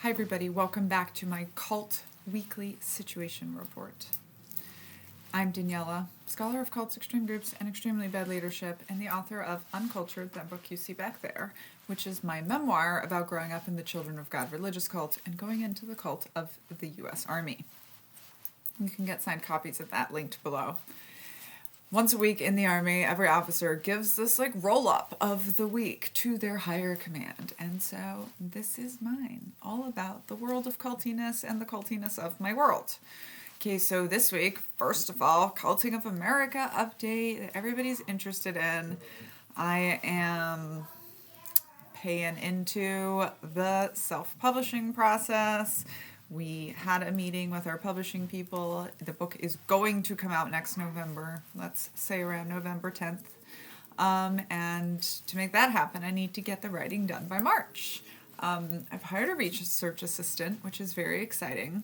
Hi everybody, welcome back to my Cult Weekly Situation Report. I'm Daniella, scholar of cults, extreme groups, and extremely bad leadership, and the author of Uncultured, that book you see back there, which is my memoir about growing up in the Children of God religious cult and going into the cult of the U.S. Army. You can get signed copies of that linked below. Once a week in the Army, every officer gives this roll-up of the week to their higher command. And so this is mine, all about the world of cultiness and the cultiness of my world. Okay, so this week, first of all, Culting of America update that everybody's interested in. I am paying into the self-publishing process. We had a meeting with our publishing people. The book is going to come out next November, let's say around November 10th. And to make that happen, I need to get the writing done by March. I've hired a research assistant, which is very exciting.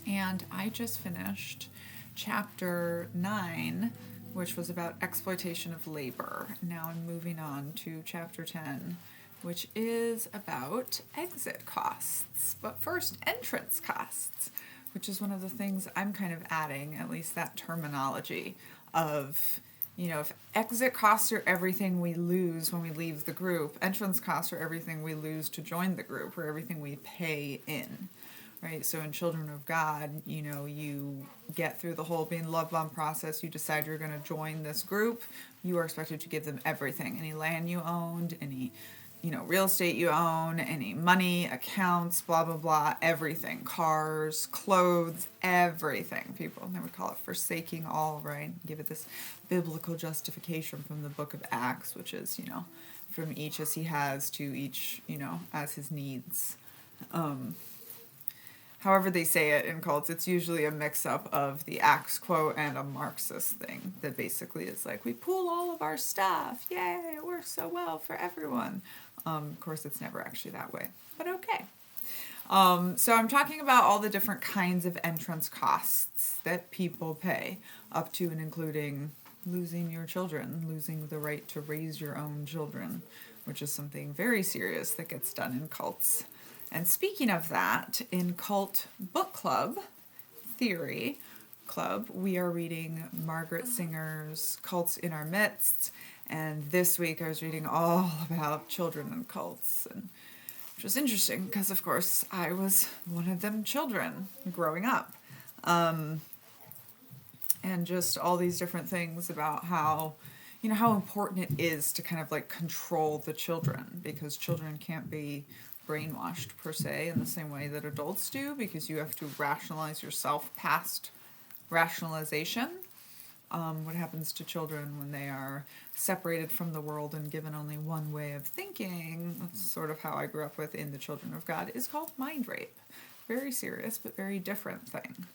And I just finished chapter 9, which was about exploitation of labor. Now I'm moving on to chapter 10, which is about exit costs. But first, entrance costs, which is one of the things I'm kind of adding, at least that terminology of, if exit costs are everything we lose when we leave the group, entrance costs are everything we lose to join the group, or everything we pay in, right? So in Children of God, you get through the whole being love bomb process, you decide you're going to join this group, you are expected to give them everything, any land you owned, any real estate you own, any money, accounts, blah, blah, blah, everything, cars, clothes, everything. People, they would call it forsaking all, right? Give it this biblical justification from the book of Acts, which is, from each as he has to each, as his needs. However they say it in cults, it's usually a mix-up of the Acts quote and a Marxist thing that basically is we pool all of our stuff. Yay, it works so well for everyone. Of course, it's never actually that way, but okay. So I'm talking about all the different kinds of entrance costs that people pay, up to and including losing your children, losing the right to raise your own children, which is something very serious that gets done in cults. And speaking of that, in Cult Book Club, Theory Club, we are reading Margaret Singer's Cults in Our Midst. And this week I was reading all about children and cults, and which was interesting because, of course, I was one of them children growing up. And just all these different things about how important it is to kind of control the children, because children can't be brainwashed per se in the same way that adults do, because you have to rationalize yourself past rationalization. What happens to children when they are separated from the world and given only one way of thinking, that's sort of how I grew up with in the Children of God, is called mind rape. Very serious but very different thing.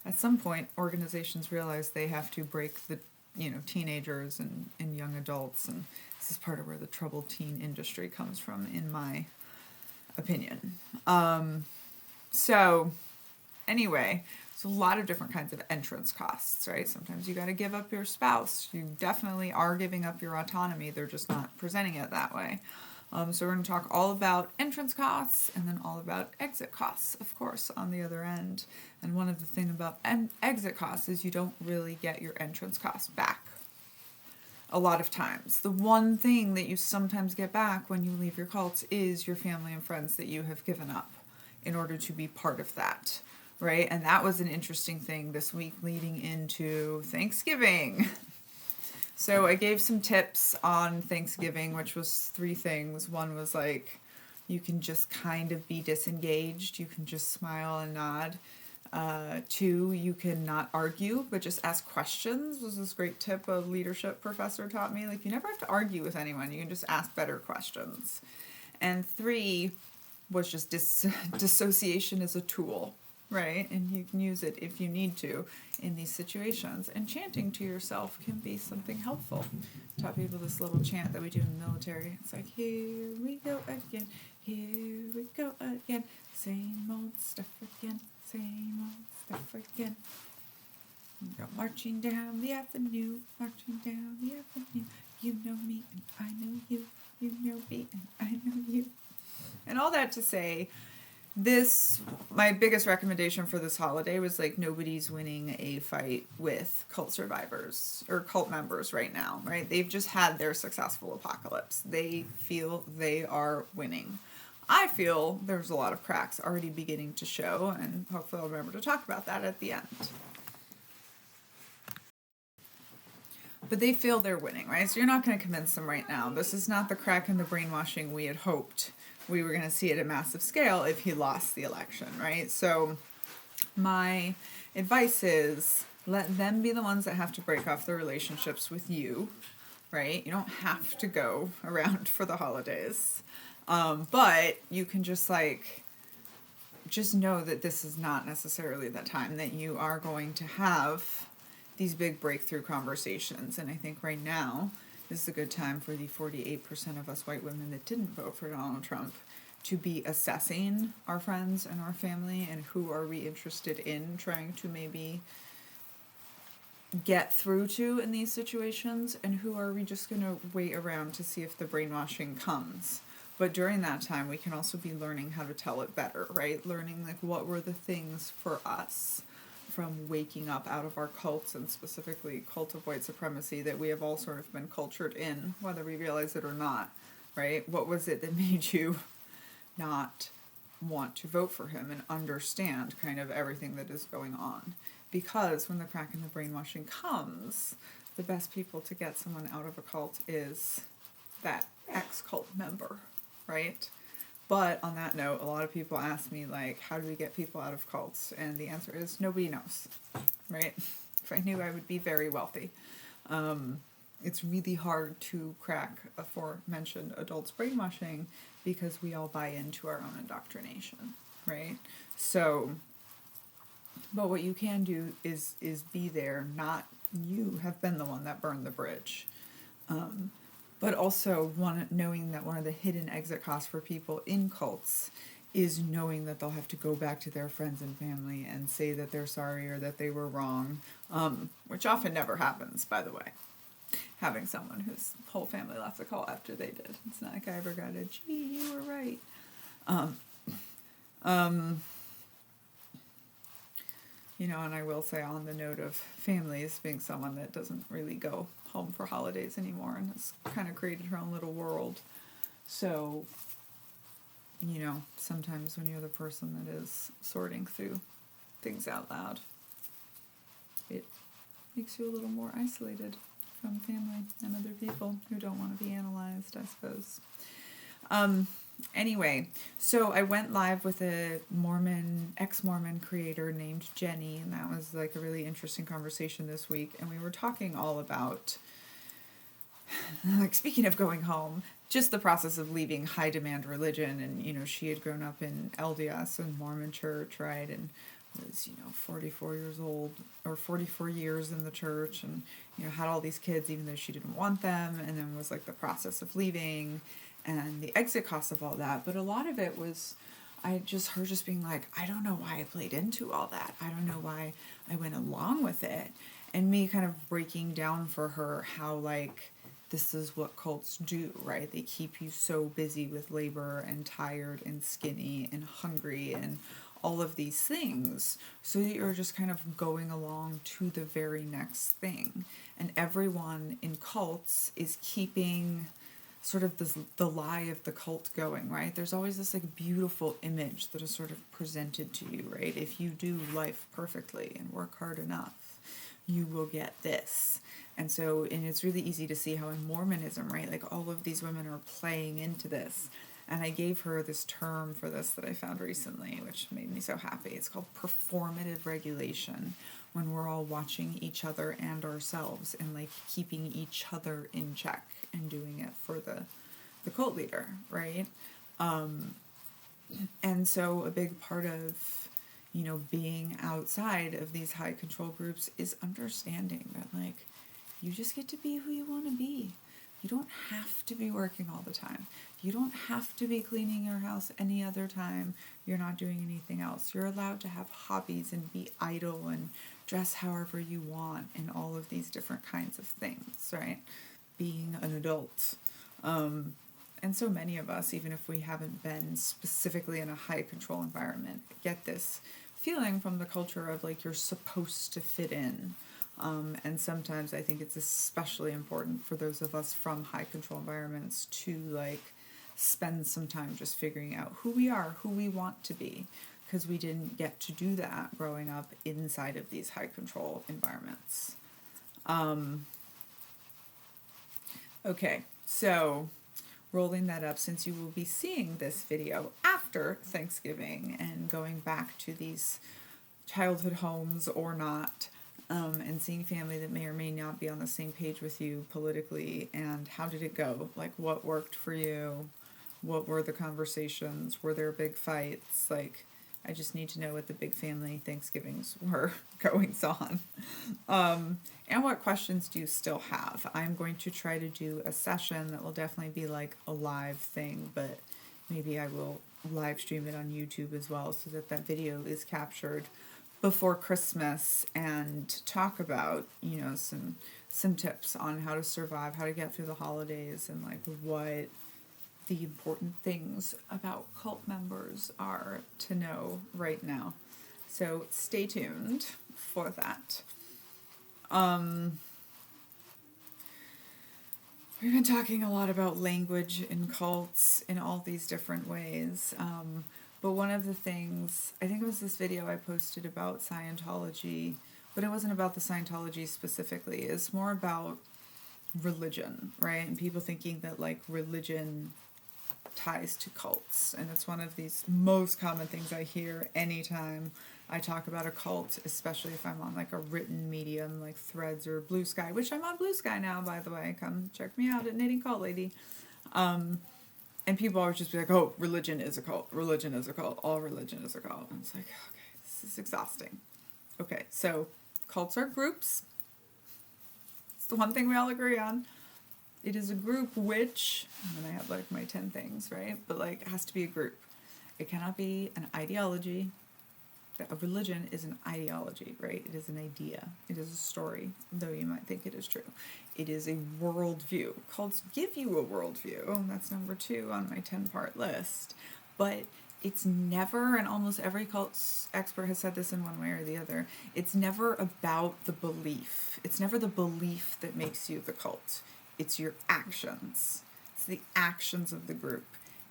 At some point, organizations realize they have to break the teenagers and young adults, and this is part of where the troubled teen industry comes from, in my opinion. So anyway, a lot of different kinds of entrance costs, right? Sometimes you got to give up your spouse. You definitely are giving up your autonomy. They're just not presenting it that way. So we're going to talk all about entrance costs and then all about exit costs, of course, on the other end. And one of the things about exit costs is you don't really get your entrance costs back a lot of times. The one thing that you sometimes get back when you leave your cults is your family and friends that you have given up in order to be part of that. Right? And that was an interesting thing this week leading into Thanksgiving. So I gave some tips on Thanksgiving, which was 3 things. One was you can just kind of be disengaged. You can just smile and nod. 2, you can not argue, but just ask questions, was this great tip a leadership professor taught me. You never have to argue with anyone. You can just ask better questions. And 3 was just dissociation as a tool. Right, and you can use it if you need to in these situations. And chanting to yourself can be something helpful. I taught people this little chant that we do in the military. It's here we go again, here we go again, same old stuff again, same old stuff again. Go marching down the avenue, marching down the avenue. You know me and I know you, you know me and I know you. And all that to say, My biggest recommendation for this holiday was like nobody's winning a fight with cult survivors or cult members right now, right? They've just had their successful apocalypse. They feel they are winning. I feel there's a lot of cracks already beginning to show, and hopefully I'll remember to talk about that at the end. But they feel they're winning, right? So you're not going to convince them right now. This is not the crack in the brainwashing we had hoped we were going to see at a massive scale if he lost the election, right? So my advice is let them be the ones that have to break off the relationships with you, right? You don't have to go around for the holidays. But you can just know that this is not necessarily the time that you are going to have these big breakthrough conversations. And I think right now is a good time for the 48% of us white women that didn't vote for Donald Trump to be assessing our friends and our family and who are we interested in trying to maybe get through to in these situations, and who are we just going to wait around to see if the brainwashing comes. But during that time, we can also be learning how to tell it better, right? Learning what were the things for us from waking up out of our cults, and specifically cult of white supremacy that we have all sort of been cultured in, whether we realize it or not, right? What was it that made you not want to vote for him and understand kind of everything that is going on? Because when the crack in the brainwashing comes, the best people to get someone out of a cult is that ex-cult member, right? But on that note, a lot of people ask me, how do we get people out of cults? And the answer is nobody knows, right? If I knew, I would be very wealthy. It's really hard to crack aforementioned adults' brainwashing because we all buy into our own indoctrination, right? So, but what you can do is be there, not you have been the one that burned the bridge. But also knowing that one of the hidden exit costs for people in cults is knowing that they'll have to go back to their friends and family and say that they're sorry or that they were wrong, which often never happens, by the way. Having someone whose whole family left the cult after they did. It's not like I ever got a, gee, you were right. And I will say, on the note of families, being someone that doesn't really go home for holidays anymore and has kind of created her own little world. So, sometimes when you're the person that is sorting through things out loud, it makes you a little more isolated from family and other people who don't want to be analyzed, I suppose. Anyway, so I went live with a ex-Mormon creator named Jenny, and that was a really interesting conversation this week. And we were talking all about, speaking of going home, just the process of leaving high demand religion. And, she had grown up in LDS and Mormon church, right? And was, 44 years old, or 44 years in the church, and, had all these kids even though she didn't want them, and then was the process of leaving and the exit costs of all that. But a lot of it was her just being I don't know why I played into all that. I don't know why I went along with it. And me kind of breaking down for her how this is what cults do, right? They keep you so busy with labor and tired and skinny and hungry and all of these things, so that you're just kind of going along to the very next thing. And everyone in cults is keeping sort of the lie of the cult going, right? There's always this beautiful image that is sort of presented to you, right? If you do life perfectly and work hard enough, you will get this. And it's really easy to see how in Mormonism, right, all of these women are playing into this. And I gave her this term for this that I found recently, which made me so happy. It's called performative regulation, when we're all watching each other and ourselves and keeping each other in check and doing it for the cult leader, right? And so a big part of, being outside of these high control groups is understanding that you just get to be who you want to be. You don't have to be working all the time. You don't have to be cleaning your house any other time you're not doing anything else. You're allowed to have hobbies and be idle and dress however you want and all of these different kinds of things, right? Being an adult. and so many of us, even if we haven't been specifically in a high control environment, get this feeling from the culture of like you're supposed to fit in. And sometimes I think it's especially important for those of us from high control environments to like spend some time just figuring out who we are, who we want to be, because we didn't get to do that growing up inside of these high control environments. Okay, so rolling that up, since you will be seeing this video after Thanksgiving and going back to these childhood homes or not, and seeing family that may or may not be on the same page with you politically, and how did it go? Like, what worked for you? What were the conversations? Were there big fights? Like, I just need to know what the big family Thanksgivings were goings on. And what questions do you still have? I'm going to try to do a session that will definitely be like a live thing, but maybe I will live stream it on YouTube as well so that that video is captured before Christmas and talk about, you know, some tips on how to survive, how to get through the holidays, and like what the important things about cult members are to know right now. So stay tuned for that. We've been talking a lot about language in cults in all these different ways. But one of the things, I think it was this video I posted about Scientology, but it wasn't about the Scientology specifically. It's more about religion, right? And people thinking that like religion ties to cults. And it's one of these most common things I hear anytime I talk about a cult, especially if I'm on like a written medium like Threads or Blue Sky, which I'm on Blue Sky now, by the way. Come check me out at Knitting Cult Lady. And people always just be like, oh, religion is a cult. Religion is a cult. All religion is a cult. And it's like, okay, this is exhausting. Okay, so cults are groups. It's the one thing we all agree on. It is a group which, and then I have like my 10 things, right? But like, it has to be a group. It cannot be an ideology. A religion is an ideology, right? It is an idea. It is a story, though you might think it is true. It is a worldview. Cults give you a worldview. That's number 2 on my 10-part list. But it's never, and almost every cult expert has said this in one way or the other, it's never about the belief. It's never the belief that makes you the cult. It's your actions. It's the actions of the group.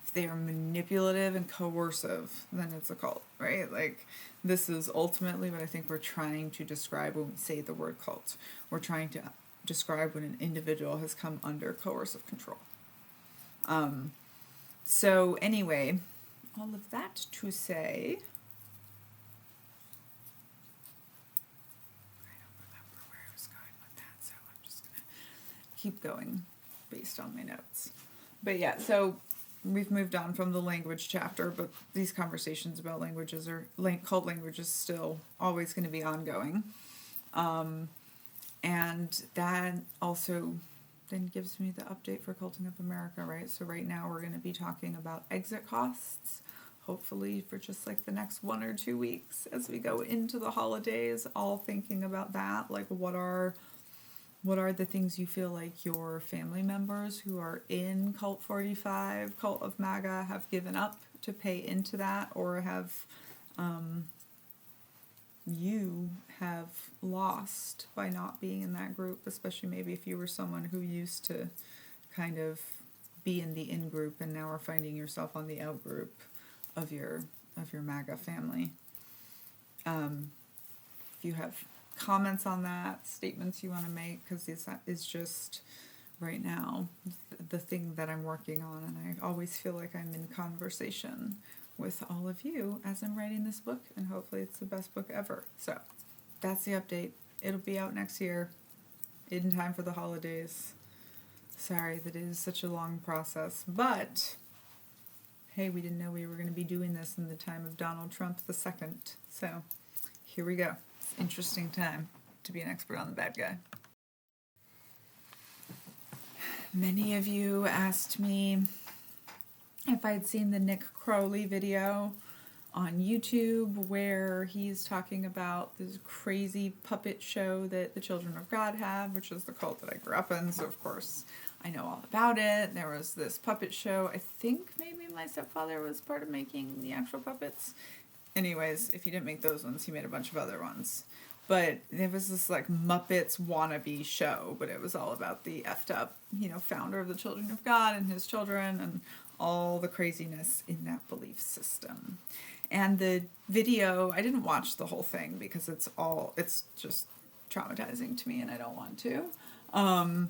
If they are manipulative and coercive, then it's a cult, right? Like, this is ultimately what I think we're trying to describe when we say the word cult. We're trying to describe when an individual has come under coercive control. So anyway, all of that to say, I don't remember where I was going with that, so I'm just going to keep going based on my notes. But yeah, so we've moved on from the language chapter, but these conversations about languages are cult language is still always going to be ongoing. And that also then gives me the update for Culting Up America, right? So right now we're going to be talking about exit costs, hopefully for just like the next 1 or 2 weeks as we go into the holidays, all thinking about that. Like, what are the things you feel like your family members who are in Cult 45, Cult of MAGA, have given up to pay into that, or have you have lost by not being in that group, especially maybe if you were someone who used to kind of be in the in group and now are finding yourself on the out group of your MAGA family. If you have comments on that, statements you want to make, because this is just right now the thing that I'm working on, and I always feel like I'm in conversation with all of you as I'm writing this book, and hopefully it's the best book ever. So that's the update. It'll be out next year in time for the holidays. Sorry that it is such a long process, but hey, we didn't know we were going to be doing this in the time of Donald Trump II. So here we go. It's an interesting time to be an expert on the bad guy. Many of you asked me if I'd seen the Nick Crowley video on YouTube where he's talking about this crazy puppet show that the Children of God have, which is the cult that I grew up in, so of course I know all about it. There was this puppet show. I think maybe my stepfather was part of making the actual puppets. Anyways, if he didn't make those ones, he made a bunch of other ones. But there was this like Muppets wannabe show, but it was all about the effed up, founder of the Children of God and his children and all the craziness in that belief system. And the video, I didn't watch the whole thing because it's just traumatizing to me and I don't want to.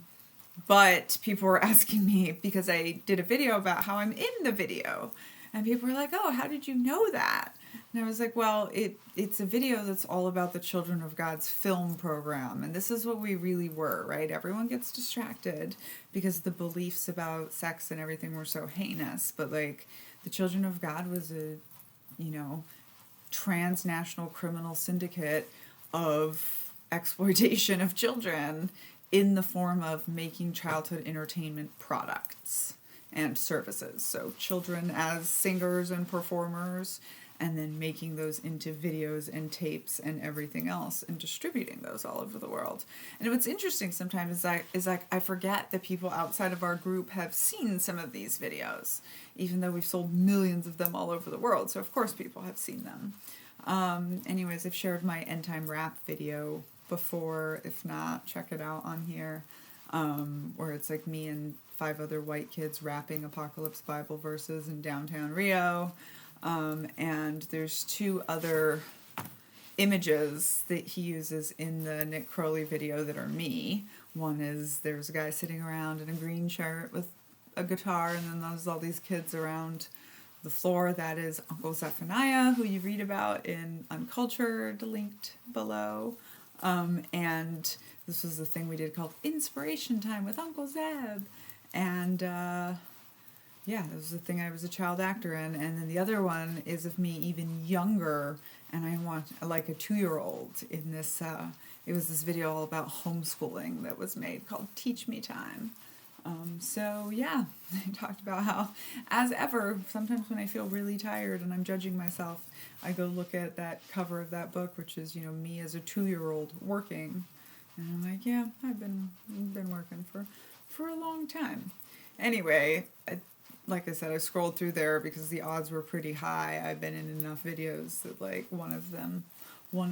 But people were asking me because I did a video about how I'm in the video. And people were like, oh, how did you know that? And I was like, well, it's a video that's all about the Children of God's film program. And this is what we really were, right? Everyone gets distracted because the beliefs about sex and everything were so heinous. But, like, the Children of God was a, transnational criminal syndicate of exploitation of children in the form of making childhood entertainment products and services. So children as singers and performers, and then making those into videos and tapes and everything else and distributing those all over the world. And what's interesting sometimes is I forget that people outside of our group have seen some of these videos, even though we've sold millions of them all over the world. So of course people have seen them. Anyways, I've shared my End Time Rap video before. If not, check it out on here, where it's like me and 5 other white kids rapping Apocalypse Bible verses in downtown Rio. And there's 2 other images that he uses in the Nick Crowley video that are me. One is there's a guy sitting around in a green shirt with a guitar, and then there's all these kids around the floor. That is Uncle Zephaniah, who you read about in Uncultured, linked below. And this was the thing we did called Inspiration Time with Uncle Zeb. And, yeah, this was the thing I was a child actor in. And then the other one is of me even younger, and I want like a 2-year-old in this, it was this video all about homeschooling that was made called Teach Me Time. So yeah, I talked about how, as ever, sometimes when I feel really tired and I'm judging myself, I go look at that cover of that book, which is, me as a 2-year-old working. And I'm like, yeah, I've been working for a long time. Anyway, like I said, I scrolled through there because the odds were pretty high. I've been in enough videos that like one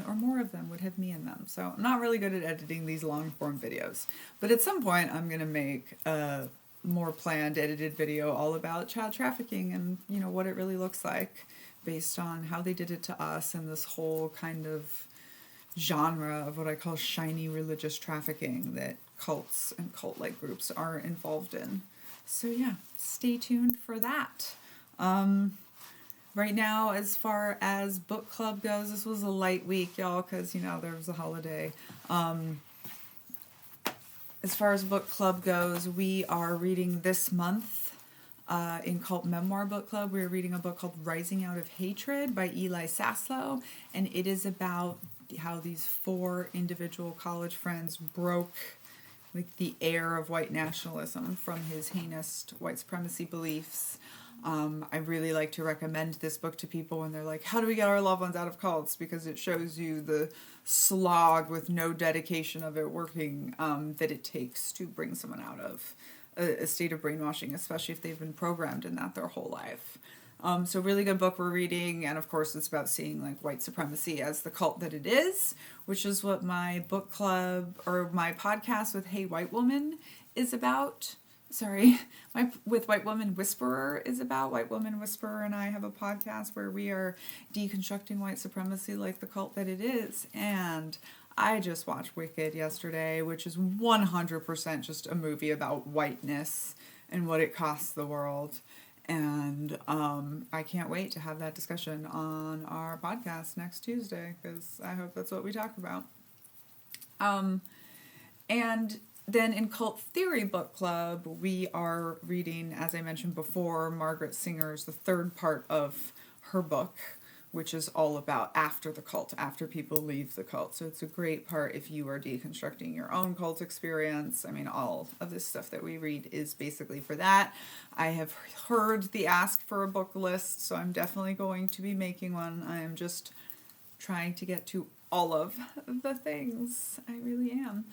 or more of them would have me in them. So I'm not really good at editing these long form videos. But at some point I'm going to make a more planned edited video all about child trafficking and, what it really looks like based on how they did it to us and this whole kind of genre of what I call shiny religious trafficking that cults and cult-like groups are involved in. So yeah, stay tuned for that. Right now, as far as book club goes, this was a light week, y'all, because, there was a holiday. As far as book club goes, we are reading this month in Cult Memoir Book Club. We're reading a book called Rising Out of Hatred by Eli Saslow, and it is about how these 4 individual college friends broke like the air of white nationalism from his heinous white supremacy beliefs. I really like to recommend this book to people when they're like, how do we get our loved ones out of cults? Because it shows you the slog with no dedication of it working that it takes to bring someone out of a state of brainwashing, especially if they've been programmed in that their whole life. So really good book we're reading, and of course it's about seeing like white supremacy as the cult that it is, which is what my book club or my podcast with Hey White Woman is about. With White Woman Whisperer is about. White Woman Whisperer and I have a podcast where we are deconstructing white supremacy like the cult that it is. And I just watched Wicked yesterday, which is 100% just a movie about whiteness and what it costs the world. And I can't wait to have that discussion on our podcast next Tuesday, because I hope that's what we talk about. And then in Cult Theory Book Club, we are reading, as I mentioned before, Margaret Singer's, the 3rd part of her book, which is all about after the cult, after people leave the cult. So it's a great part if you are deconstructing your own cult experience. I mean, all of this stuff that we read is basically for that. I have heard the ask for a book list, so I'm definitely going to be making one. I am just trying to get to all of the things. I really am.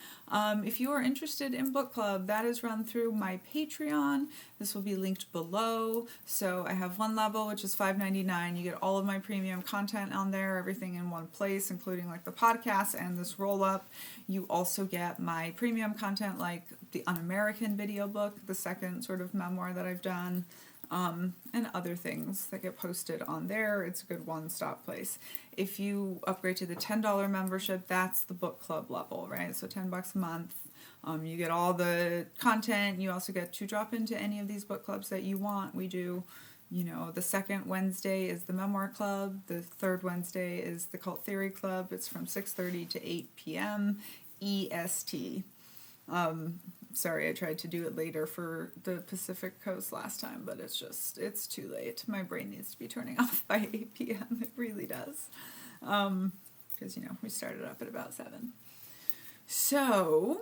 If you are interested in book club, that is run through my Patreon. This will be linked below. So I have one level, which is $5.99. You get all of my premium content on there, everything in one place, including like the podcast and this roll-up. You also get my premium content like the Un-American video book, the second sort of memoir that I've done, and other things that get posted on there. It's a good one-stop place. If you upgrade to the $10 membership, that's the book club level, right? So $10 a month. You get all the content. You also get to drop into any of these book clubs that you want. We do, the second Wednesday is the Memoir Club. The third Wednesday is the Cult Theory Club. It's from 6:30 to 8 p.m. EST. Sorry, I tried to do it later for the Pacific Coast last time, but it's too late. My brain needs to be turning off by 8 p.m. It really does. Because, we started up at about 7. So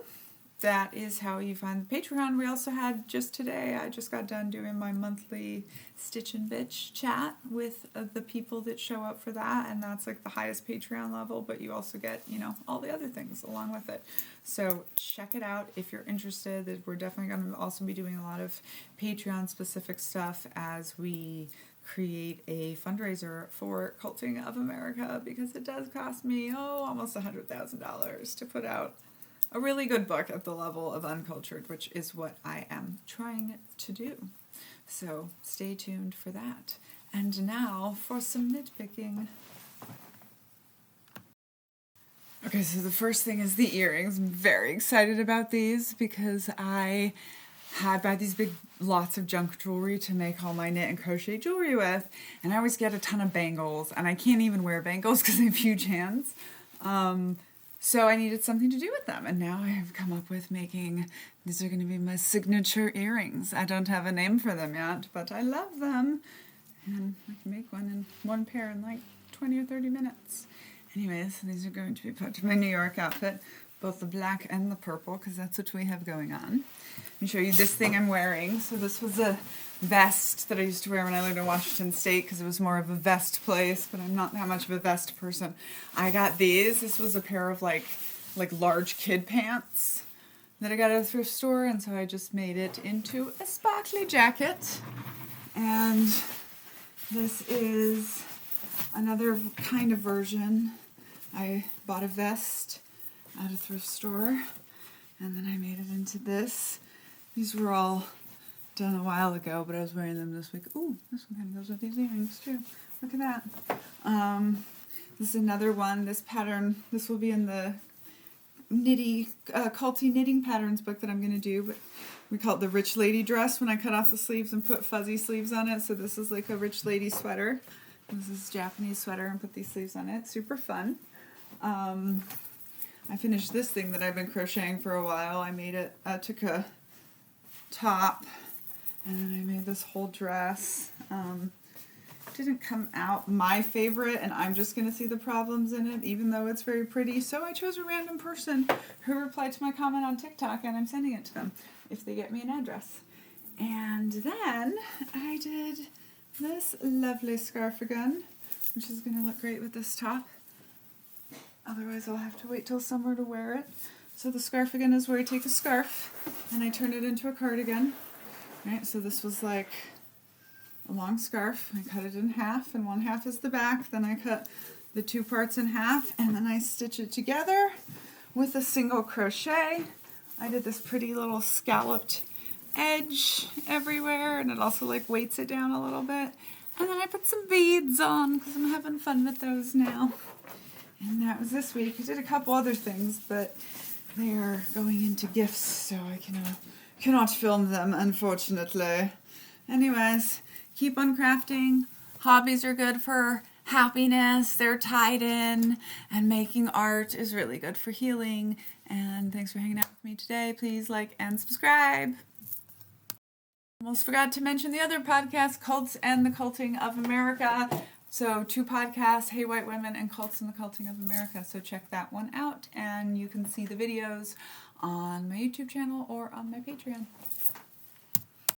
that is how you find the Patreon. We also had just today, I just got done doing my monthly Stitch and Bitch chat with the people that show up for that, and that's like the highest Patreon level, but you also get, all the other things along with it. So check it out if you're interested. We're definitely going to also be doing a lot of Patreon specific stuff as we create a fundraiser for Culting of America, because it does cost me, almost $100,000 to put out a really good book at the level of Uncultured, which is what I am trying to do. So stay tuned for that. And now for some nitpicking. Okay, so the first thing is the earrings. I'm very excited about these because I had buy these big lots of junk jewelry to make all my knit and crochet jewelry with, and I always get a ton of bangles, and I can't even wear bangles because I have huge hands. So I needed something to do with them, and now I have come up with these are going to be my signature earrings. I don't have a name for them yet, but I love them, and I can make one pair in like 20 or 30 minutes. Anyways, these are going to be part of my New York outfit, both the black and the purple, because that's what we have going on. Let me show you this thing I'm wearing. So this was a vest that I used to wear when I lived in Washington State because it was more of a vest place, but I'm not that much of a vest person. I got these. This was a pair of like large kid pants that I got at a thrift store, and so I just made it into a sparkly jacket. And this is another kind of version. I bought a vest at a thrift store, and then I made it into this. These were all done a while ago, but I was wearing them this week. Ooh, this one kind of goes with these earrings too. Look at that. This is another one. This pattern, this will be in the culty knitting patterns book that I'm going to do, but we call it the rich lady dress when I cut off the sleeves and put fuzzy sleeves on it. So this is like a rich lady sweater. This is a Japanese sweater and put these sleeves on it. Super fun. I finished this thing that I've been crocheting for a while. I took a top and then I made this whole dress. Didn't come out my favorite, and I'm just going to see the problems in it, even though it's very pretty. So I chose a random person who replied to my comment on TikTok, and I'm sending it to them if they get me an address. And then I did this lovely scarfigan, which is going to look great with this top. Otherwise, I'll have to wait till summer to wear it. So the scarfigan is where I take a scarf and I turn it into a cardigan. Right, so this was like a long scarf. I cut it in half, and one half is the back. Then I cut the two parts in half, and then I stitch it together with a single crochet. I did this pretty little scalloped edge everywhere, and it also like weights it down a little bit. And then I put some beads on because I'm having fun with those now. And that was this week. I did a couple other things, but they are going into gifts, so I cannot film them, unfortunately. Anyways, keep on crafting. Hobbies are good for happiness. They're tied in, and making art is really good for healing. And thanks for hanging out with me today. Please like and subscribe. Almost forgot to mention the other podcast, Cults and the Culting of America. So 2 podcasts, Hey White Women and Cults and the Culting of America. So check that one out, and you can see the videos on my YouTube channel or on my Patreon.